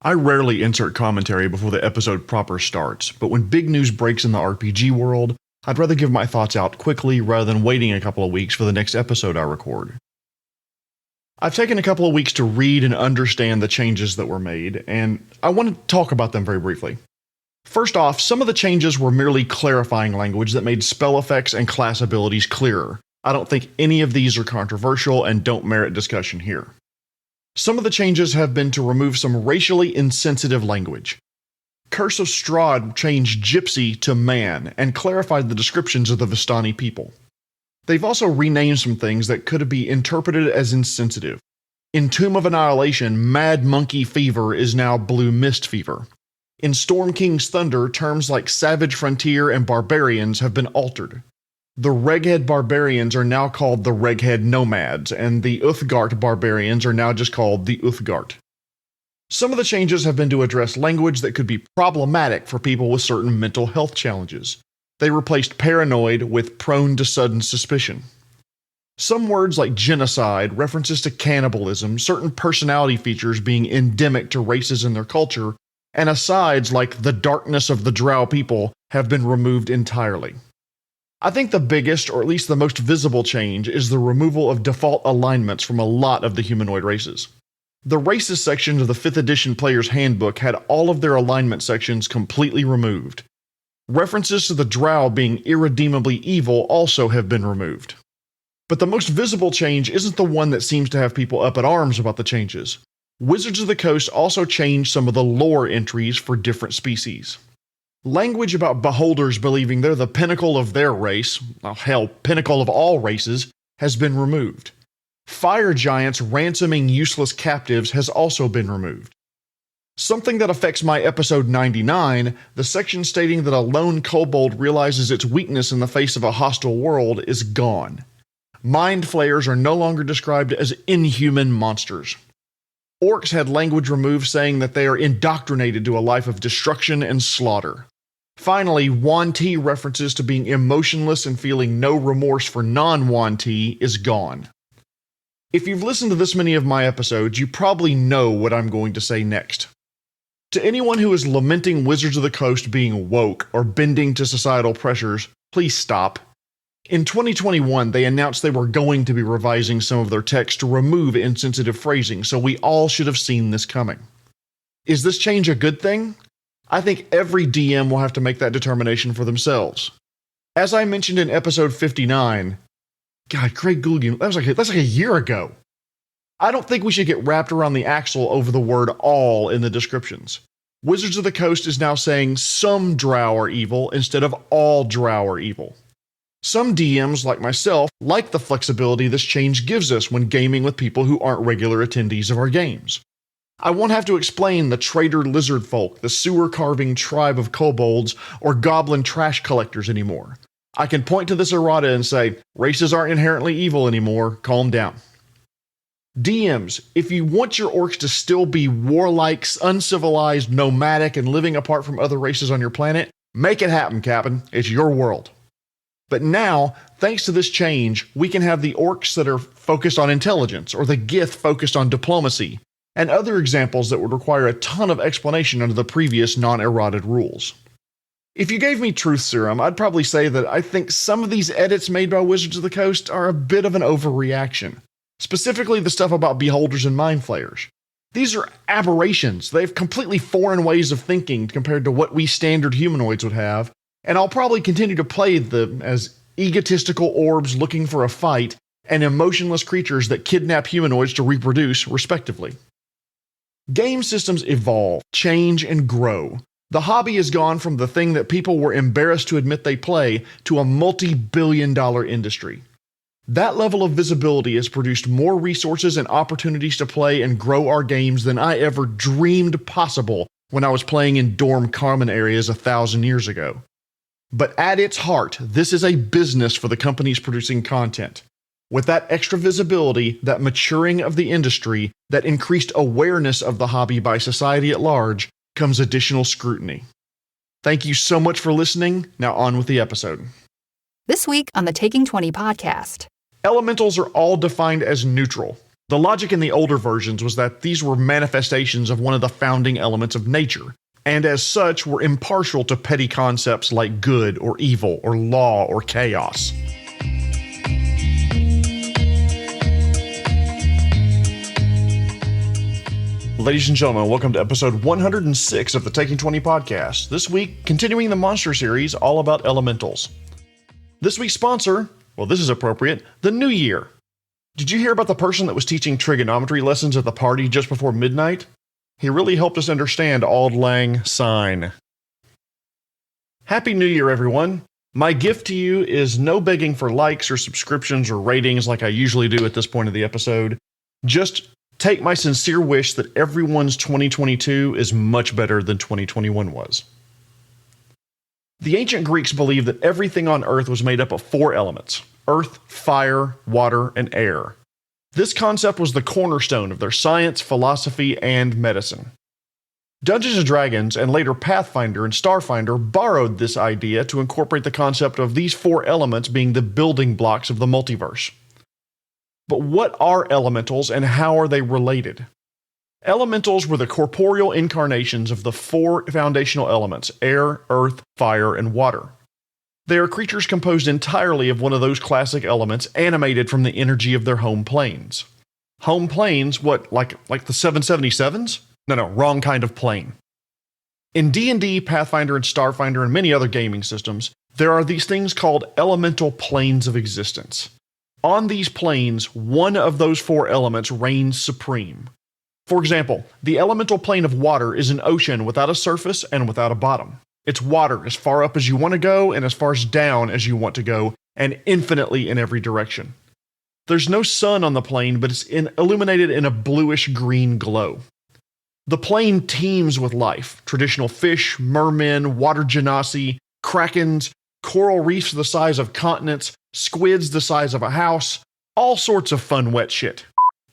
I rarely insert commentary before the episode proper starts, but when big news breaks in the RPG world, I'd rather give my thoughts out quickly rather than waiting a couple of weeks for the next episode I record. I've taken a couple of weeks to read and understand the changes that were made, and I want to talk about them very briefly. First off, some of the changes were merely clarifying language that made spell effects and class abilities clearer. I don't think any of these are controversial and don't merit discussion here. Some of the changes have been to remove some racially insensitive language. Curse of Strahd changed Gypsy to Man and clarified the descriptions of the Vistani people. They've also renamed some things that could be interpreted as insensitive. In Tomb of Annihilation, Mad Monkey Fever is now Blue Mist Fever. In Storm King's Thunder, terms like Savage Frontier and Barbarians have been altered. The Reghead Barbarians are now called the Reghead Nomads, and the Uthgart Barbarians are now just called the Uthgart. Some of the changes have been to address language that could be problematic for people with certain mental health challenges. They replaced paranoid with prone to sudden suspicion. Some words like genocide, references to cannibalism, certain personality features being endemic to races and their culture, and asides like the darkness of the Drow people have been removed entirely. I think the biggest, or at least the most visible change, is the removal of default alignments from a lot of the humanoid races. The races section of the 5th edition Player's Handbook had all of their alignment sections completely removed. References to the Drow being irredeemably evil also have been removed. But the most visible change isn't the one that seems to have people up in arms about the changes. Wizards of the Coast also changed some of the lore entries for different species. Language about beholders believing they're the pinnacle of their race, pinnacle of all races, has been removed. Fire giants ransoming useless captives has also been removed. Something that affects my episode 99, the section stating that a lone kobold realizes its weakness in the face of a hostile world, is gone. Mind flayers are no longer described as inhuman monsters. Orcs had language removed saying that they are indoctrinated to a life of destruction and slaughter. Finally, Yuan-Ti references to being emotionless and feeling no remorse for non-Yuan-Ti is gone. If you've listened to this many of my episodes, you probably know what I'm going to say next. To anyone who is lamenting Wizards of the Coast being woke or bending to societal pressures, please stop. In 2021, they announced they were going to be revising some of their text to remove insensitive phrasing, so we all should have seen this coming. Is this change a good thing? I think every DM will have to make that determination for themselves. As I mentioned in episode 59, God, Craig Gulligan, that's like a year ago. I don't think we should get wrapped around the axle over the word all in the descriptions. Wizards of the Coast is now saying some drow are evil instead of all drow are evil. Some DMs, like myself, like the flexibility this change gives us when gaming with people who aren't regular attendees of our games. I won't have to explain the traitor lizard folk, the sewer-carving tribe of kobolds, or goblin trash collectors anymore. I can point to this errata and say, races aren't inherently evil anymore, calm down. DMs, if you want your orcs to still be warlike, uncivilized, nomadic, and living apart from other races on your planet, make it happen, Captain. It's your world. But now, thanks to this change, we can have the orcs that are focused on intelligence, or the Gith focused on diplomacy, and other examples that would require a ton of explanation under the previous non-eroded rules. If you gave me truth serum, I'd probably say that I think some of these edits made by Wizards of the Coast are a bit of an overreaction. Specifically the stuff about beholders and mind flayers. These are aberrations. They have completely foreign ways of thinking compared to what we standard humanoids would have, and I'll probably continue to play them as egotistical orbs looking for a fight and emotionless creatures that kidnap humanoids to reproduce, respectively. Game systems evolve, change, and grow. The hobby has gone from the thing that people were embarrassed to admit they play to a multi-billion-dollar industry. That level of visibility has produced more resources and opportunities to play and grow our games than I ever dreamed possible when I was playing in dorm common areas 1,000 years ago. But at its heart, this is a business for the companies producing content. With that extra visibility, that maturing of the industry, that increased awareness of the hobby by society at large, comes additional scrutiny. Thank you so much for listening. Now on with the episode. This week on the Taking 20 podcast. Elementals are all defined as neutral. The logic in the older versions was that these were manifestations of one of the founding elements of nature, and as such were impartial to petty concepts like good or evil or law or chaos. Ladies and gentlemen, welcome to episode 106 of the Taking 20 podcast. This week, continuing the monster series all about elementals. This week's sponsor, well, this is appropriate, the New Year. Did you hear about the person that was teaching trigonometry lessons at the party just before midnight? He really helped us understand Auld Lang Syne. Happy New Year, everyone. My gift to you is no begging for likes or subscriptions or ratings like I usually do at this point of the episode. Just take my sincere wish that everyone's 2022 is much better than 2021 was. The ancient Greeks believed that everything on Earth was made up of four elements: earth, fire, water, and air. This concept was the cornerstone of their science, philosophy, and medicine. Dungeons & Dragons, and later Pathfinder and Starfinder, borrowed this idea to incorporate the concept of these four elements being the building blocks of the multiverse. But what are elementals and how are they related? Elementals were the corporeal incarnations of the four foundational elements: air, earth, fire, and water. They are creatures composed entirely of one of those classic elements animated from the energy of their home planes. Home planes? What, like the 777s? No, wrong kind of plane. In D&D, Pathfinder, and Starfinder, and many other gaming systems, there are these things called elemental planes of existence. On these planes, one of those four elements reigns supreme. For example, the elemental plane of water is an ocean without a surface and without a bottom. It's water as far up as you want to go and as far down as you want to go, and infinitely in every direction. There's no sun on the plane, but it's illuminated in a bluish-green glow. The plane teems with life: traditional fish, mermen, water Gennasi, krakens, coral reefs the size of continents, squids the size of a house, all sorts of fun wet shit.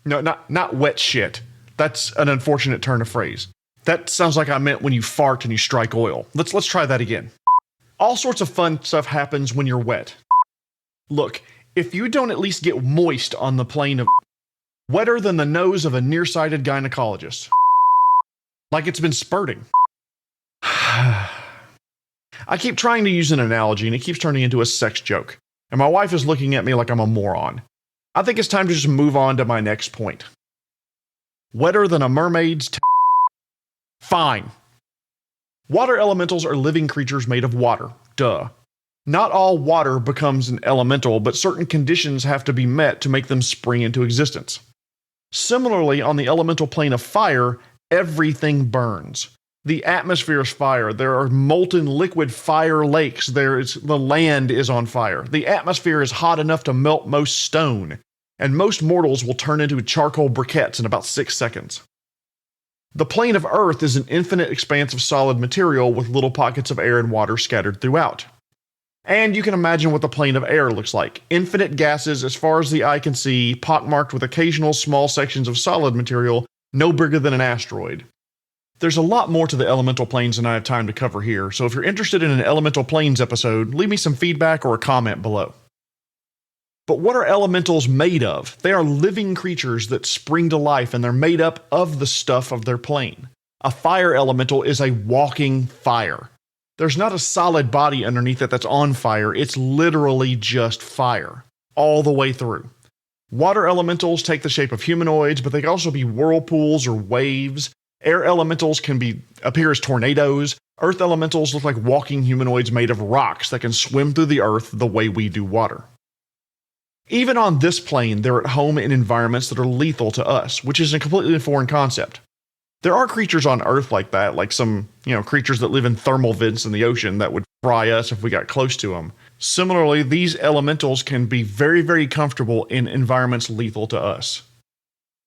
No, not wet shit. That's an unfortunate turn of phrase. That sounds like I meant when you fart and you strike oil. Let's try that again. All sorts of fun stuff happens when you're wet. Look, if you don't at least get moist on the plane of wetter than the nose of a nearsighted gynecologist. Like it's been spurting. I keep trying to use an analogy and it keeps turning into a sex joke. And my wife is looking at me like I'm a moron. I think it's time to just move on to my next point. Wetter than a mermaid's Fine. Water elementals are living creatures made of water. Duh. Not all water becomes an elemental, but certain conditions have to be met to make them spring into existence. Similarly, on the elemental plane of fire, everything burns. The atmosphere is fire. There are molten liquid fire lakes. The land is on fire. The atmosphere is hot enough to melt most stone, and most mortals will turn into charcoal briquettes in about 6 seconds. The plane of Earth is an infinite expanse of solid material with little pockets of air and water scattered throughout. And you can imagine what the plane of air looks like: infinite gases as far as the eye can see, pockmarked with occasional small sections of solid material, no bigger than an asteroid. There's a lot more to the elemental planes than I have time to cover here, so if you're interested in an elemental planes episode, leave me some feedback or a comment below. But what are elementals made of? They are living creatures that spring to life, and they're made up of the stuff of their plane. A fire elemental is a walking fire. There's not a solid body underneath it that's on fire. It's literally just fire, all the way through. Water elementals take the shape of humanoids, but they can also be whirlpools or waves. Air elementals can appear as tornadoes. Earth elementals look like walking humanoids made of rocks that can swim through the earth the way we do water. Even on this plane, they're at home in environments that are lethal to us, which is a completely foreign concept. There are creatures on Earth like that, like some, creatures that live in thermal vents in the ocean that would fry us if we got close to them. Similarly, these elementals can be very, very comfortable in environments lethal to us.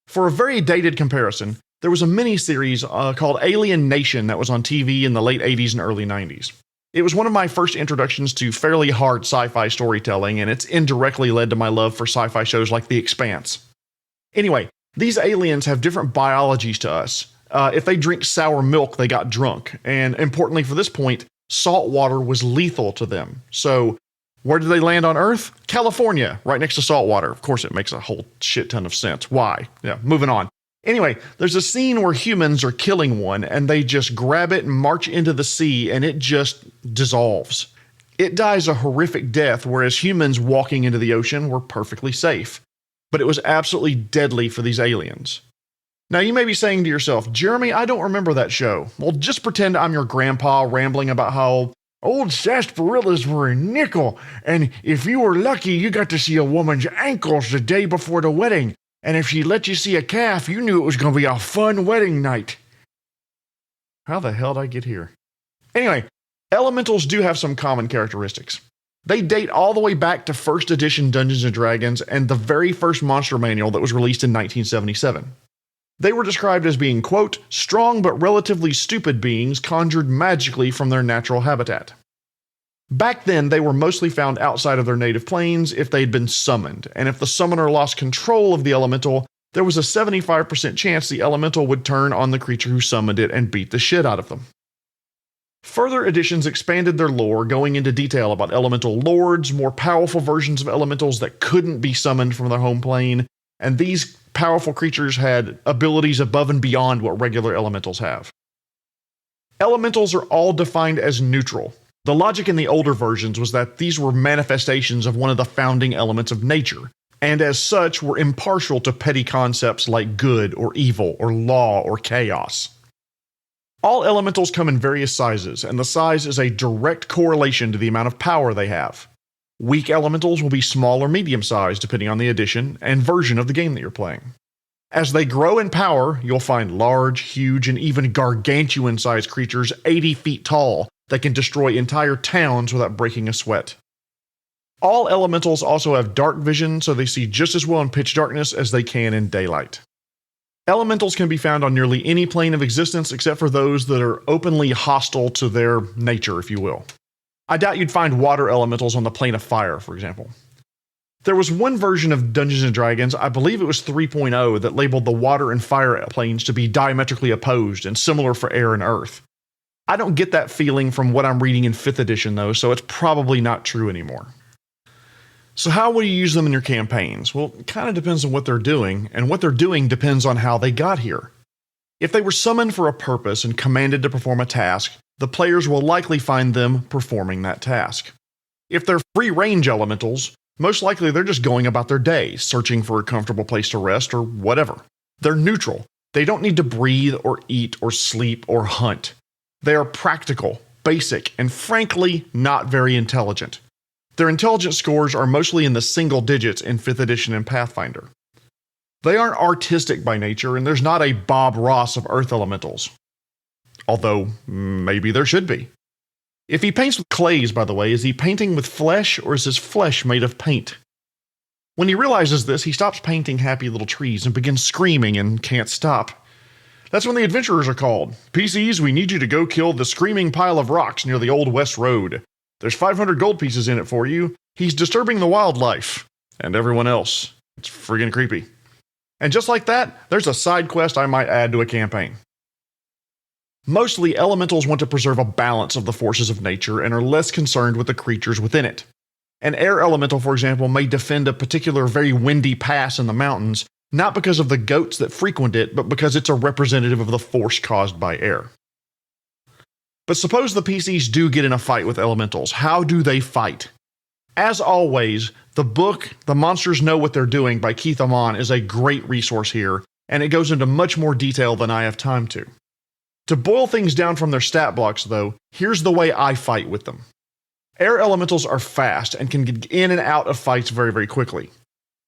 For a very dated comparison, there was a mini-series called Alien Nation that was on TV in the late 80s and early 90s. It was one of my first introductions to fairly hard sci-fi storytelling, and it's indirectly led to my love for sci-fi shows like The Expanse. Anyway, these aliens have different biologies to us. If they drink sour milk, they got drunk. And importantly for this point, salt water was lethal to them. So Where did they land on Earth? California, right next to saltwater. Of course, it makes a whole shit ton of sense. Why? Yeah, moving on. Anyway, there's a scene where humans are killing one and they just grab it and march into the sea and it just dissolves. It dies a horrific death, whereas humans walking into the ocean were perfectly safe. But it was absolutely deadly for these aliens. Now you may be saying to yourself, Jeremy, I don't remember that show. Well, just pretend I'm your grandpa rambling about how old sarsaparillas were a nickel, and if you were lucky, you got to see a woman's ankles the day before the wedding. And if she let you see a calf, you knew it was going to be a fun wedding night. How the hell did I get here? Anyway, elementals do have some common characteristics. They date all the way back to first edition Dungeons & Dragons and the very first monster manual that was released in 1977. They were described as being, quote, strong but relatively stupid beings conjured magically from their natural habitat. Back then, they were mostly found outside of their native planes if they'd been summoned, and if the summoner lost control of the elemental, there was a 75% chance the elemental would turn on the creature who summoned it and beat the shit out of them. Further editions expanded their lore, going into detail about elemental lords, more powerful versions of elementals that couldn't be summoned from their home plane, and these powerful creatures had abilities above and beyond what regular elementals have. Elementals are all defined as neutral. The logic in the older versions was that these were manifestations of one of the founding elements of nature, and as such were impartial to petty concepts like good or evil or law or chaos. All elementals come in various sizes, and the size is a direct correlation to the amount of power they have. Weak elementals will be small or medium sized depending on the edition and version of the game that you're playing. As they grow in power, you'll find large, huge, and even gargantuan-sized creatures 80 feet tall that can destroy entire towns without breaking a sweat. All elementals also have dark vision, so they see just as well in pitch darkness as they can in daylight. Elementals can be found on nearly any plane of existence except for those that are openly hostile to their nature, if you will. I doubt you'd find water elementals on the plane of fire, for example. There was one version of Dungeons & Dragons, I believe it was 3.0, that labeled the water and fire planes to be diametrically opposed and similar for air and earth. I don't get that feeling from what I'm reading in 5th edition though, so it's probably not true anymore. So how will you use them in your campaigns? Well, it kind of depends on what they're doing, and what they're doing depends on how they got here. If they were summoned for a purpose and commanded to perform a task, the players will likely find them performing that task. If they're free-range elementals, most likely they're just going about their day, searching for a comfortable place to rest or whatever. They're neutral. They don't need to breathe or eat or sleep or hunt. They are practical, basic, and frankly, not very intelligent. Their intelligence scores are mostly in the single digits in 5th edition and Pathfinder. They aren't artistic by nature, and there's not a Bob Ross of Earth elementals. Although, maybe there should be. If he paints with clays, by the way, is he painting with flesh, or is his flesh made of paint? When he realizes this, he stops painting happy little trees and begins screaming and can't stop. That's when the adventurers are called. PCs, we need you to go kill the screaming pile of rocks near the Old West Road. There's 500 gold pieces in it for you. He's disturbing the wildlife. And everyone else. It's friggin' creepy. And just like that, there's a side quest I might add to a campaign. Mostly, elementals want to preserve a balance of the forces of nature and are less concerned with the creatures within it. An air elemental, for example, may defend a particular very windy pass in the mountains, not because of the goats that frequent it, but because it's a representative of the force caused by air. But suppose the PCs do get in a fight with elementals. How do they fight? As always, the book, The Monsters Know What They're Doing by Keith Ammann is a great resource here, and it goes into much more detail than I have time to. To boil things down from their stat blocks, though, here's the way I fight with them. Air elementals are fast and can get in and out of fights very, very quickly.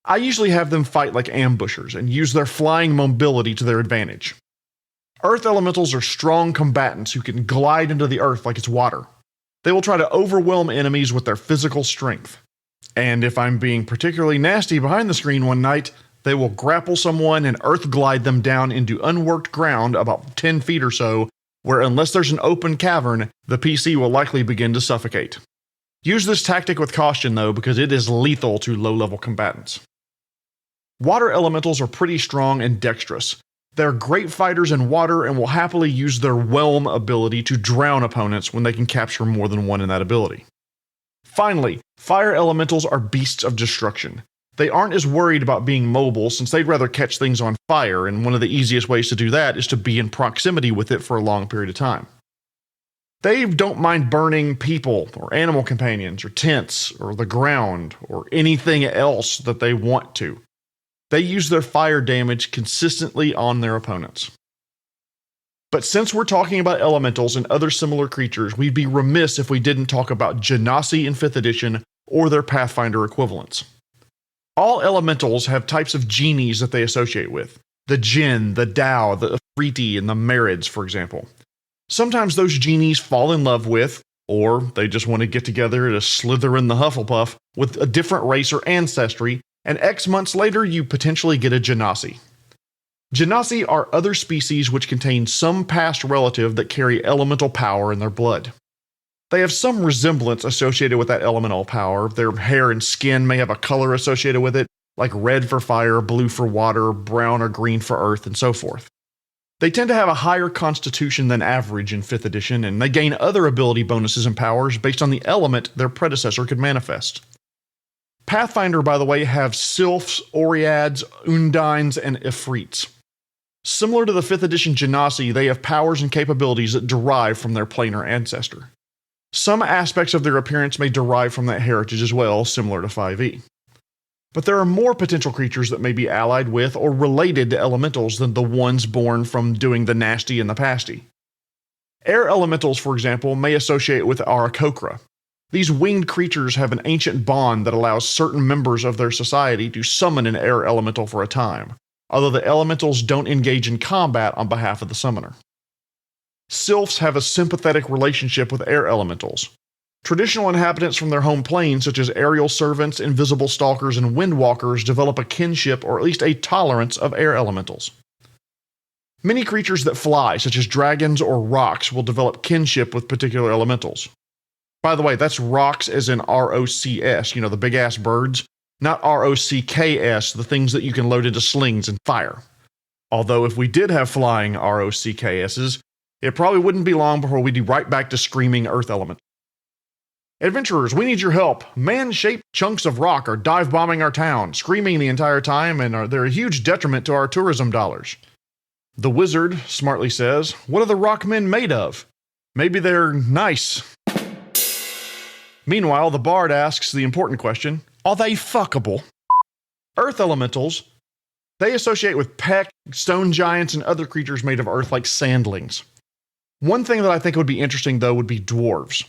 I usually have them fight like ambushers and use their flying mobility to their advantage. Earth elementals are strong combatants who can glide into the earth like it's water. They will try to overwhelm enemies with their physical strength. And if I'm being particularly nasty behind the screen one night, they will grapple someone and earth glide them down into unworked ground about 10 feet or so, where unless there's an open cavern, the PC will likely begin to suffocate. Use this tactic with caution though, because it is lethal to low-level combatants. Water elementals are pretty strong and dexterous. They're great fighters in water and will happily use their whelm ability to drown opponents when they can capture more than one in that ability. Finally, fire elementals are beasts of destruction. They aren't as worried about being mobile since they'd rather catch things on fire, and one of the easiest ways to do that is to be in proximity with it for a long period of time. They don't mind burning people or animal companions or tents or the ground or anything else that they want to. They use their fire damage consistently on their opponents. But since we're talking about elementals and other similar creatures, we'd be remiss if we didn't talk about Gennasi in 5th edition or their Pathfinder equivalents. All elementals have types of genies that they associate with. The Jinn, the Tao, the Afriti, and the Marids, for example. Sometimes those genies fall in love with, or they just want to get together to slither in the Hufflepuff with a different race or ancestry, and X months later you potentially get a Gennasi. Gennasi are other species which contain some past relative that carry elemental power in their blood. They have some resemblance associated with that elemental power. Their hair and skin may have a color associated with it, like red for fire, blue for water, brown or green for earth, and so forth. They tend to have a higher constitution than average in 5th edition, and they gain other ability bonuses and powers based on the element their predecessor could manifest. Pathfinder, by the way, have Sylphs, Oreads, Undines, and Ifrits. Similar to the 5th edition Gennasi, they have powers and capabilities that derive from their planar ancestor. Some aspects of their appearance may derive from that heritage as well, similar to 5e. But there are more potential creatures that may be allied with or related to elementals than the ones born from doing the nasty and the pasty. Air elementals, for example, may associate with Aarakocra. These winged creatures have an ancient bond that allows certain members of their society to summon an air elemental for a time, although the elementals don't engage in combat on behalf of the summoner. Sylphs have a sympathetic relationship with air elementals. Traditional inhabitants from their home planes, such as aerial servants, invisible stalkers, and windwalkers, develop a kinship or at least a tolerance of air elementals. Many creatures that fly, such as dragons or rocks, will develop kinship with particular elementals. By the way, that's rocks as in ROCS, the big-ass birds, not ROCKS, the things that you can load into slings and fire. Although if we did have flying ROCKSs, it probably wouldn't be long before we'd be right back to screaming earth element. Adventurers, we need your help. Man-shaped chunks of rock are dive-bombing our town, screaming the entire time, and they're a huge detriment to our tourism dollars. The wizard smartly says, "What are the rock men made of? Maybe they're nice." Meanwhile, the bard asks the important question, are they fuckable? Earth elementals, they associate with Peck, stone giants, and other creatures made of earth like sandlings. One thing that I think would be interesting, though, would be dwarves.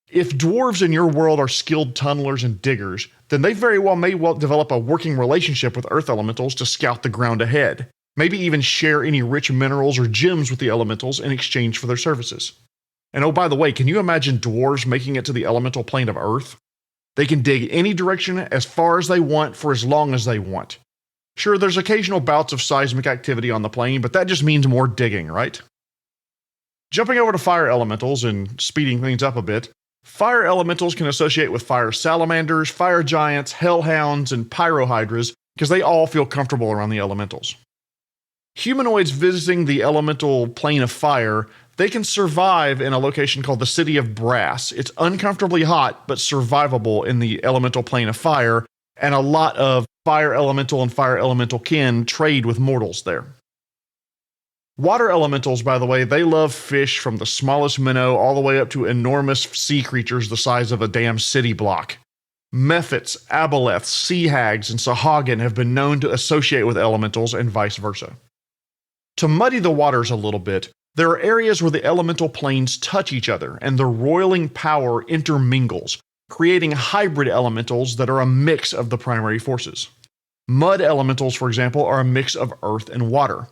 If dwarves in your world are skilled tunnelers and diggers, then they may well develop a working relationship with earth elementals to scout the ground ahead, maybe even share any rich minerals or gems with the elementals in exchange for their services. And oh, by the way, can you imagine dwarves making it to the elemental plane of Earth? They can dig any direction as far as they want for as long as they want. Sure, there's occasional bouts of seismic activity on the plane, but that just means more digging, right? Jumping over to fire elementals and speeding things up a bit, fire elementals can associate with fire salamanders, fire giants, hellhounds, and pyrohydras because they all feel comfortable around the elementals. Humanoids visiting the elemental plane of fire, they can survive in a location called the City of Brass. It's uncomfortably hot, but survivable in the elemental plane of fire, and a lot of fire elemental and fire elemental kin trade with mortals there. Water elementals, by the way, they love fish from the smallest minnow all the way up to enormous sea creatures the size of a damn city block. Mephits, aboleths, sea hags, and sahagin have been known to associate with elementals and vice versa. To muddy the waters a little bit, there are areas where the elemental planes touch each other and the roiling power intermingles, creating hybrid elementals that are a mix of the primary forces. Mud elementals, for example, are a mix of earth and water.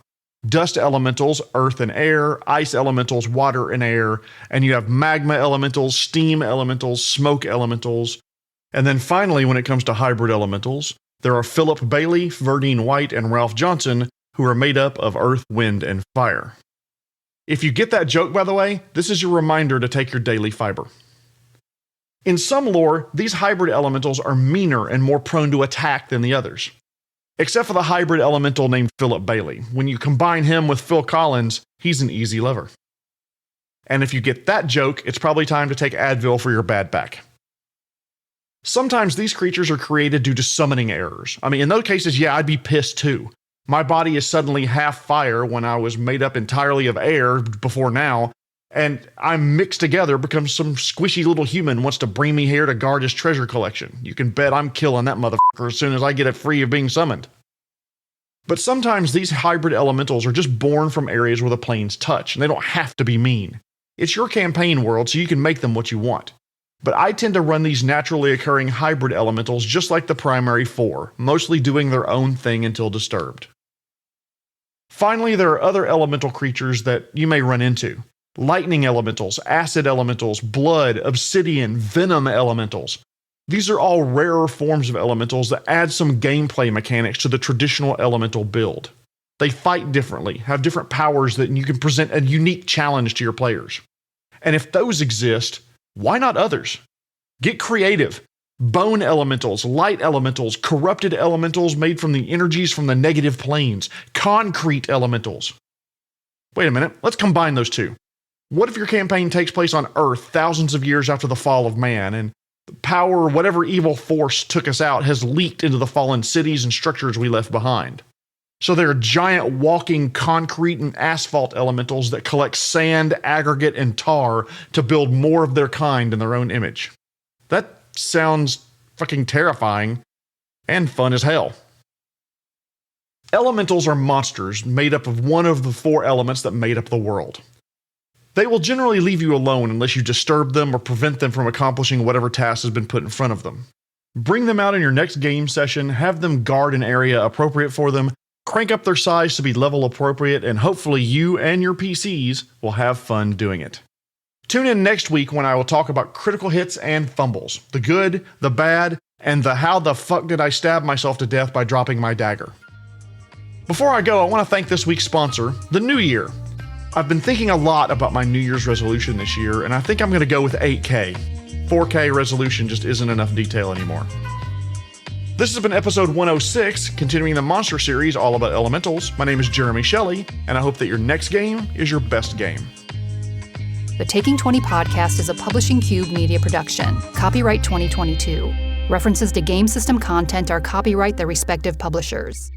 Dust elementals, earth and air, ice elementals, water and air, and you have magma elementals, steam elementals, smoke elementals. And then finally, when it comes to hybrid elementals, there are Philip Bailey, Verdine White, and Ralph Johnson, who are made up of earth, wind, and fire. If you get that joke, by the way, this is your reminder to take your daily fiber. In some lore, these hybrid elementals are meaner and more prone to attack than the others. Except for the hybrid elemental named Philip Bailey. When you combine him with Phil Collins, he's an easy lover. And if you get that joke, it's probably time to take Advil for your bad back. Sometimes these creatures are created due to summoning errors. I mean, in those cases, yeah, I'd be pissed too. My body is suddenly half fire when I was made up entirely of air before now, and I'm mixed together because some squishy little human wants to bring me here to guard his treasure collection. You can bet I'm killing that motherfucker as soon as I get it free of being summoned. But sometimes these hybrid elementals are just born from areas where the planes touch, and they don't have to be mean. It's your campaign world, so you can make them what you want. But I tend to run these naturally occurring hybrid elementals just like the primary four, mostly doing their own thing until disturbed. Finally, there are other elemental creatures that you may run into. Lightning elementals, acid elementals, blood, obsidian, venom elementals. These are all rarer forms of elementals that add some gameplay mechanics to the traditional elemental build. They fight differently, have different powers that you can present a unique challenge to your players. And if those exist, why not others? Get creative. Bone elementals, light elementals, corrupted elementals made from the energies from the negative planes, concrete elementals. Wait a minute, let's combine those two. What if your campaign takes place on Earth thousands of years after the fall of man, and the power of whatever evil force took us out has leaked into the fallen cities and structures we left behind? So there are giant walking concrete and asphalt elementals that collect sand, aggregate, and tar to build more of their kind in their own image. That sounds fucking terrifying and fun as hell. Elementals are monsters made up of one of the four elements that made up the world. They will generally leave you alone unless you disturb them or prevent them from accomplishing whatever task has been put in front of them. Bring them out in your next game session, have them guard an area appropriate for them, crank up their size to be level appropriate, and hopefully you and your PCs will have fun doing it. Tune in next week when I will talk about critical hits and fumbles, the good, the bad, and the how the fuck did I stab myself to death by dropping my dagger. Before I go, I want to thank this week's sponsor, The New Year. I've been thinking a lot about my New Year's resolution this year, and I think I'm going to go with 8K. 4K resolution just isn't enough detail anymore. This has been episode 106, continuing the monster series all about elementals. My name is Jeremy Shelley, and I hope that your next game is your best game. The Taking 20 podcast is a Publishing Cube media production. Copyright 2022. References to game system content are copyright the respective publishers.